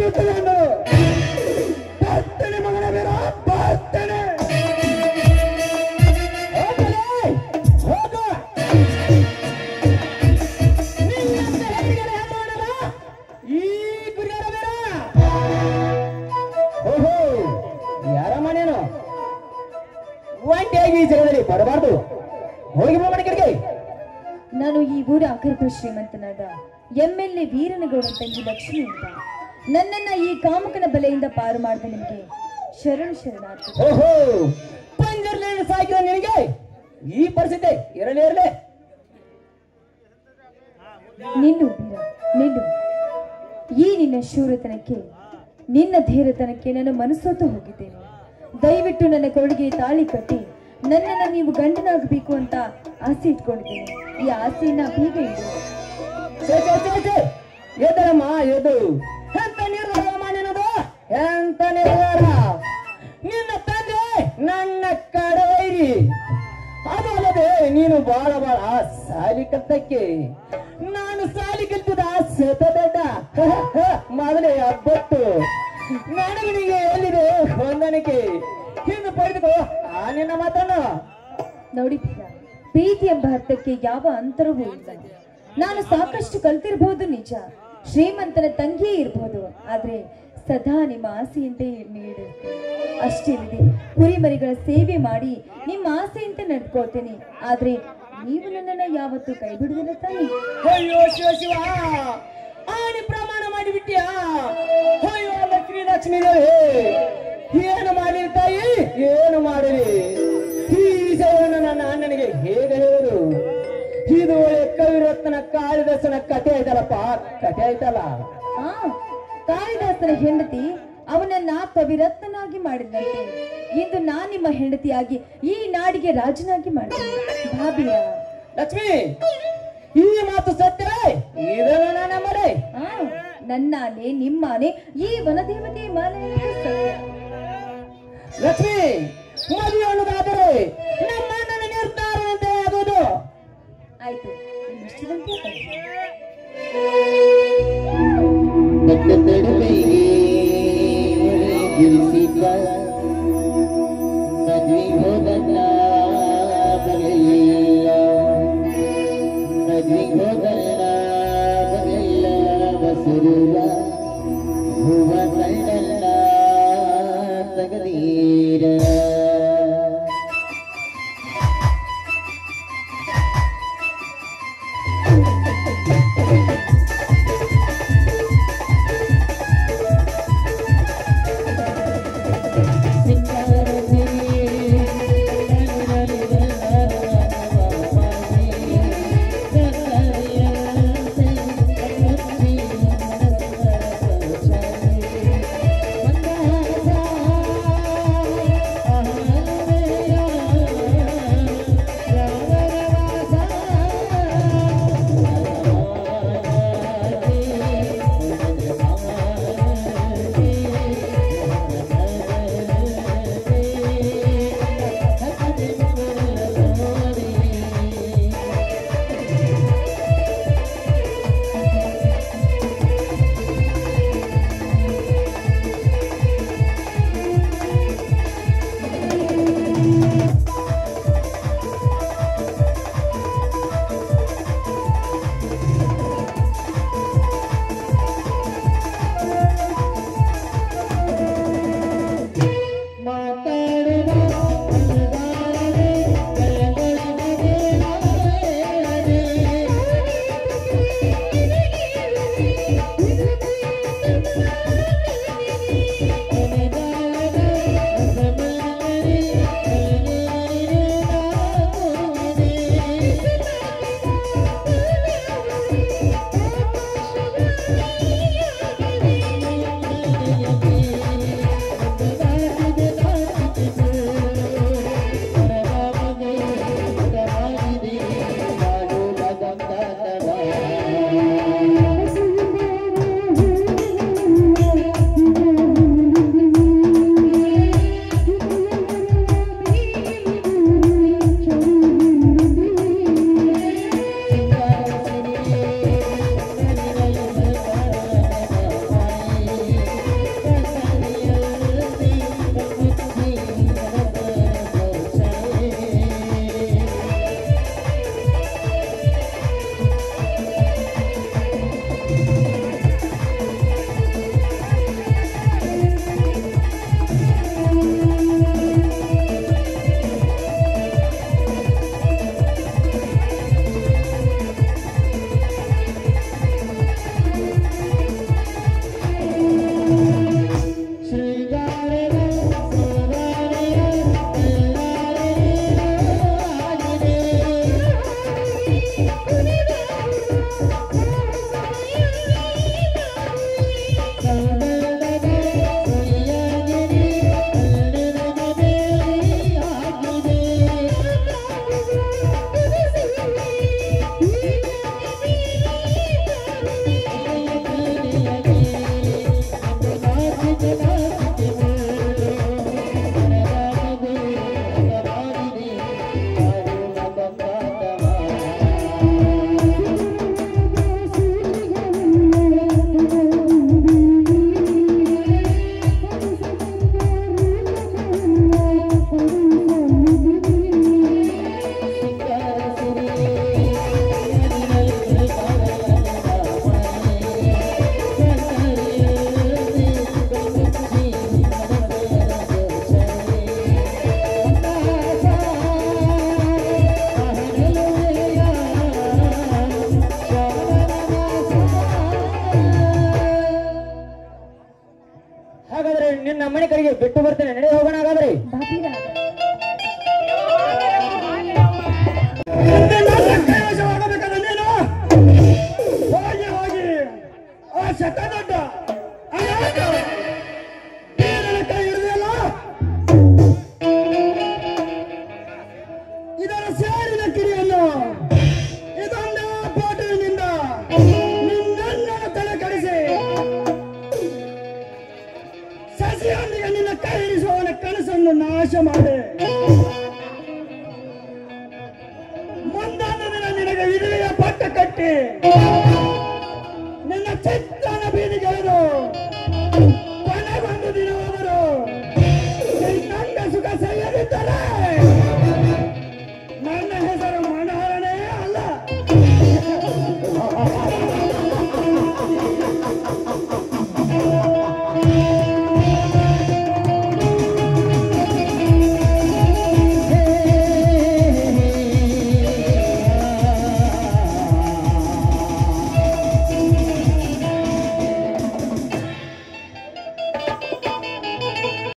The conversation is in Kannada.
ಬಿಟ್ಟುಕೊಂಡು ಬರ್ತೇನೆ ಮಗನ ಬೇಡ ಬರ್ತೇನೆ. ಈ ಗುರಿಯಾರ ಬೇಡ. ಓಹೋ ಯಾರ ಮನೇನು ಒಂಟಿಯಾಗಿ ಈ ಜಗದಲ್ಲಿ ಬರಬಾರ್ದು. ಹೋಗಿ ಮನೆ ಕಡೆಗೆ. ನಾನು ಈ ಊರ ಅಕಲ್ಪ ಶ್ರೀಮಂತನಾದ MLA ವೀರನಗೌಡ ತಂಗಿ ಲಕ್ಷ್ಮಿ ಅಂತ. ನನ್ನನ್ನ ಈ ಕಾಮಕನ ಬಲೆಯಿಂದ ಪಾರು ಮಾಡಿದ ನಿಮಗೆ ಶರಣಾರ್ಥಿ. ಓಹೋ ಪಂಜರ್ನಲ್ಲಿ ಸಾಕಿದ ನಿನಗೆ ಈ ಪರಿಸ್ಥಿತಿ ಇರಲೇ ಇರಲೇ. ನಿಲ್ಲು ವೀರ ನಿಲ್ಲು. ಈ ನಿನ್ನ ಶೂರತನಕ್ಕೆ ನಿನ್ನ ಧೀರತನಕ್ಕೆ ನಾನು ಮನಸ್ಸೋತು ಹೋಗಿದ್ದೇನೆ. ದಯವಿಟ್ಟು ನನ್ನ ಕೊರಳಿಗೆ ತಾಳಿ ಕಟ್ಟಿ ನನ್ನನ್ನು ನೀವು ಗಂಡನಾಗಬೇಕು ಅಂತ ಆಸೆ ಇಟ್ಕೊಂಡಿದ್ದೇನೆ. ಈ ಆಸೆಯನ್ನ ಬೇಗ ಇಡು. ಎದರಮ್ಮ ಎದು ಎಂತ ನಿರ್ಧಾರ ಮಾಡಿನದು ಎಂತ ನಿರ್ಧಾರ. ನಿನ್ನ ತಂದೆ ನನ್ನ ಕಡವೈರಿ. ಅದು ಅಲ್ಲದೆ ನೀನು ಬಾಳ ಸಾಲಿ ಕತ್ತಕ್ಕೆ. ನಾನು ಸಾಲಿ ಕಲ್ತಿದ ಸತದಡ್ಡ ಮೊದಲೇ ಅಬ್ಬಟ್ಟು. ನನಗನಿಗೆ ಎಲ್ಲಿದೆ ಹೊಂದಾಣಿಕೆ ಹಿಂದೆ ಪಡೆದುಕೋ ಆ ನಿನ್ನ ಮಾತನ್ನು. ನೋಡಿ ಭೀರ, ಪ್ರೀತಿ ಎಂಬ ಅರ್ಥಕ್ಕೆ ಯಾವ ಅಂತರವೂ ಇಲ್ಲ. ನಾನು ಸಾಕಷ್ಟು ಕಲ್ತಿರಬಹುದು ನಿಜ, ಶ್ರೀಮಂತನ ತಂಗಿಯೇ ಇರಬಹುದು. ಆದ್ರೆ ಸದಾ ನಿಮ್ಮ ಆಸೆಯಂತೆ ನೀಡುತ್ತೆ ಅಷ್ಟೇ. ಕುರಿಮರಿಗಳ ಸೇವೆ ಮಾಡಿ ನಿಮ್ಮ ಆಸೆಯಂತೆ ನಡ್ಕೊಳ್ತೇನೆ. ಆದ್ರೆ ನೀವು ನನ್ನನ್ನ ಯಾವತ್ತೂ ಕೈ ಬಿಡುವುದಿಲ್ಲ ತಾಯಿ. ಅಯ್ಯೋ ಶಿವ ಶಿವ, ಆಣಿ ಪ್ರಮಾಣ ಮಾಡಿಬಿಟ್ಟಿಯಾ? ಅಯ್ಯೋ ಲಕ್ಷ್ಮೀ ದೇವಿ, ಏನು ಮಾಡಲಿ ತಾಯಿ, ಏನು ಮಾಡಲಿ? ಈ ವಿಷಯವನ್ನು ನನ್ನ ಅಣ್ಣನಿಗೆ ಹೇಗೆ ಹೇಳು? ಇದು ಒಳ್ಳೆ ಕವಿರತ್ನ ಕಾಳಿದಾಸನ ಕಥೆ ಆಯ್ತಲ್ಲಪ್ಪ, ಕಥೆ ಆಯ್ತಲ್ಲ. ಕಾಳಿದಾಸನ ಹೆಂಡತಿ ಅವನನ್ನ ಕವಿರತ್ನಾಗಿ ಮಾಡಿದಂತೆ ಇಂದು ನಾನು ನಿಮ್ಮ ಹೆಂಡತಿಯಾಗಿ ಈ ನಾಡಿಗೆ ರಾಜನಾಗಿ ಮಾಡ್ತೇನೆ. ಭಾಬಿಯ ಲಕ್ಷ್ಮಿ, ಈ ಮಾತು ಸತ್ಯವೇ? ಇದನ್ನು ನಾನು ನಂಬಲೆ. ನನ್ನಾನೆ ನಿಮ್ಮಾನೆ ಈ ವನದೇವತೆ ಮಾಲೆ ಸತ್ಯ. ಲಕ್ಷ್ಮಿ, ಮದುವೆ ಅನ್ನೋದಾದರೆ ನಮ್ಮ ಅಣ್ಣನ ನಿರ್ಧಾರದಂತೆ ಆಗೋದು. ಆಯ್ತು, ಬಿಟ್ಟು ಬರ್ತೇನೆ. ನಡೆ ಹೋಗೋಣ ಹಾಗಾದ್ರೆ. ಬಾಬೀರಾಗ ಕೈವಶವಾಗಬೇಕಾದ ನೀನು ಹೋಗಿ ಹೋಗಿ ಆ ಶತದೊಡ್ಡ ಕೈ ಹಿಡಿದಲ್ಲ, ಇದರ ಸೇರಿದ ಕಿರಿಯನ್ನು ಇದೊಂದು ಪಾಠದಿಂದ ನಿನ್ನನ್ನು ತಲೆ ಕಡಿಸಿ ಸಸಿಯೊಂದಿಗೆ ನಿನ್ನ ಕೈ ಹಿಡಿಸುವವನ ಕನಸನ್ನು ನಾಶ ಮಾಡಿ ಮುಂದೊಂದು ದಿನ ನಿನಗೆ ವಿಧವೆಯ ಪಟ್ಟ ಕಟ್ಟಿ